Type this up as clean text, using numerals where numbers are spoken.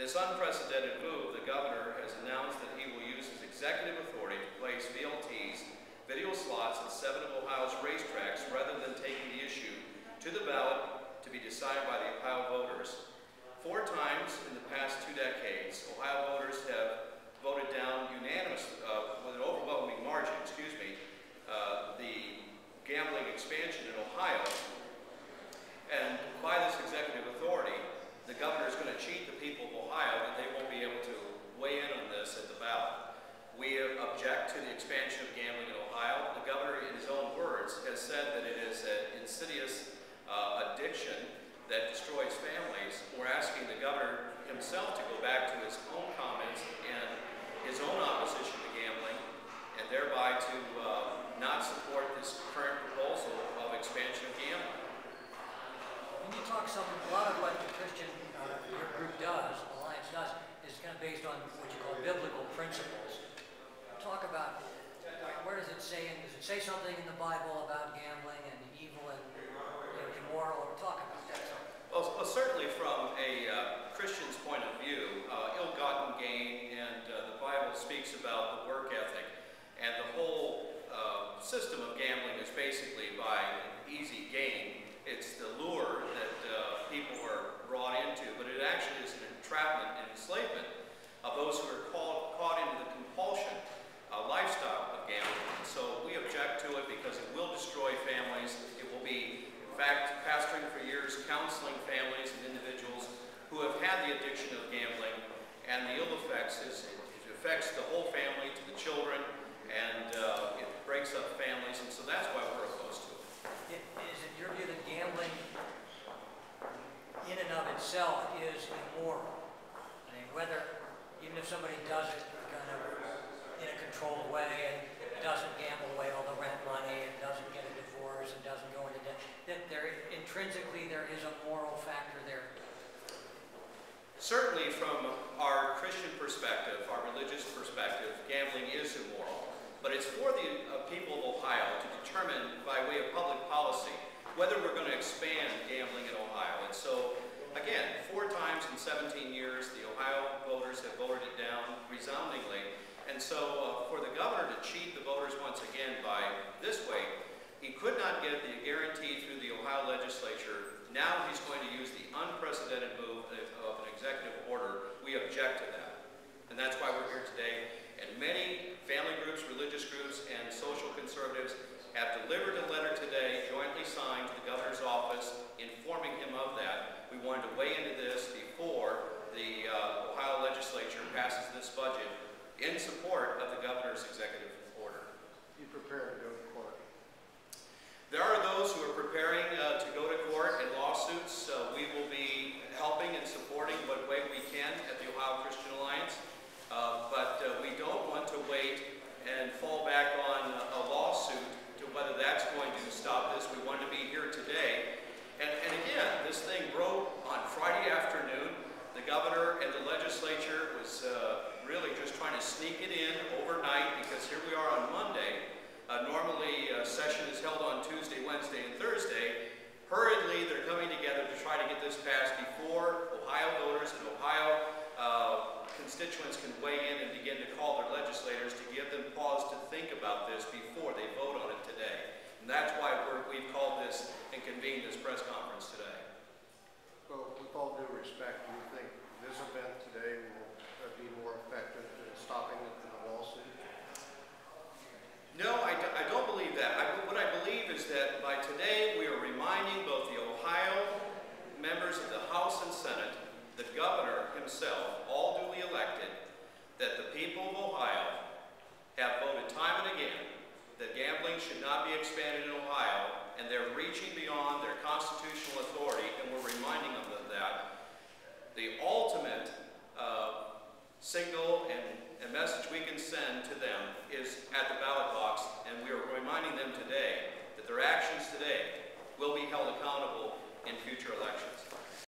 this unprecedented move, the governor has announced that he will use his executive authority to place VLTs, video slots, at 7 of Ohio's racetracks rather than taking the issue to the ballot to be decided by the Ohio voters. 4 times in the past 2 decades, Ohio voters have voted down with an overwhelming margin, the gambling expansion in Ohio. And by this executive authority, the governor is going to cheat the people of Ohio that they won't be able to weigh in on this at the ballot. We object to the expansion of gambling in Ohio. The governor, in his own words, has said that it is an insidious addiction that destroys families. We're asking the governor himself to go back to his own comments and his own opposition to gambling, and thereby to not support this current proposal of expansion of gambling. When you talk a lot of what the Christian your group does, Alliance does, is kind of based on what you call biblical principles. Talk about where does it say, does it say something in the Bible about gambling and evil and immoral? Or talk about that. Well, certainly from a Christian's point of view, ill-gotten gain, and the Bible speaks about the work ethic, and the whole system of gambling is basically by easy gain. It's the lure that people are brought into, but it actually is an entrapment and enslavement of those who are caught into the compulsion lifestyle of gambling. And so we object to it because it will destroy families. It will be, in fact, pastoring for years, counseling families and individuals who have had the addiction of gambling, and the ill effects is it affects the whole family to the children, and it breaks up families, and so that's why we're opposed to it. Is it your view that gambling in and of itself is immoral? I mean, even if somebody does it kind of in a controlled way and doesn't gamble away all the rent money and doesn't get a divorce and doesn't go into debt, that intrinsically there is a moral factor there? Certainly from our Christian perspective, our religious perspective, gambling is immoral. But it's for the people of Ohio to determine, by way of public policy, whether we're going to expand gambling in Ohio. And so, again, 4 times in 17 years, the Ohio voters have voted it down resoundingly. And so, for the governor to cheat the voters once again by this way, he could not get the guarantee through the Ohio legislature. Now he's going to use the unprecedented move of an executive order. We object to that. And that's why we're here today. And many family groups, religious groups, and social conservatives have delivered a letter today, jointly signed to the governor's office, informing him of that. We wanted to weigh into this before the Ohio legislature passes this budget in support of the governor's executive order. You prepared to go to court? There are those who are preparing to go to court in lawsuits. We will be helping and supporting what way we can at the Ohio Christian Alliance. But we don't want to wait and fall back on a lawsuit to whether that's going to stop this. We wanted to be here today. And again, this thing broke on Friday afternoon. The governor and the legislature was really just trying to sneak it in overnight, because here we are on Monday. Normally, session is held on Tuesday, Wednesday, and Thursday. Hurriedly, they're coming together to try to get this passed before Ohio voters and Ohio constituents can weigh in and begin to call their legislators to give them pause to think about this before they vote on it today. And that's why we've called this and convened this press conference today. Well, with all due respect, do you think this event today will be more effective in stopping it than a lawsuit? No, I don't believe that. What I believe is that by today we are reminding both the Ohio members of the House and Senate, the governor himself, all duly elected, that the people of Ohio have voted time and again that gambling should not be expanded in Ohio, and they're reaching beyond their constitutional authority, and we're reminding them of that. The ultimate signal and message we can send to them is at the ballot box, and we are reminding them today that their actions today will be held accountable in future elections.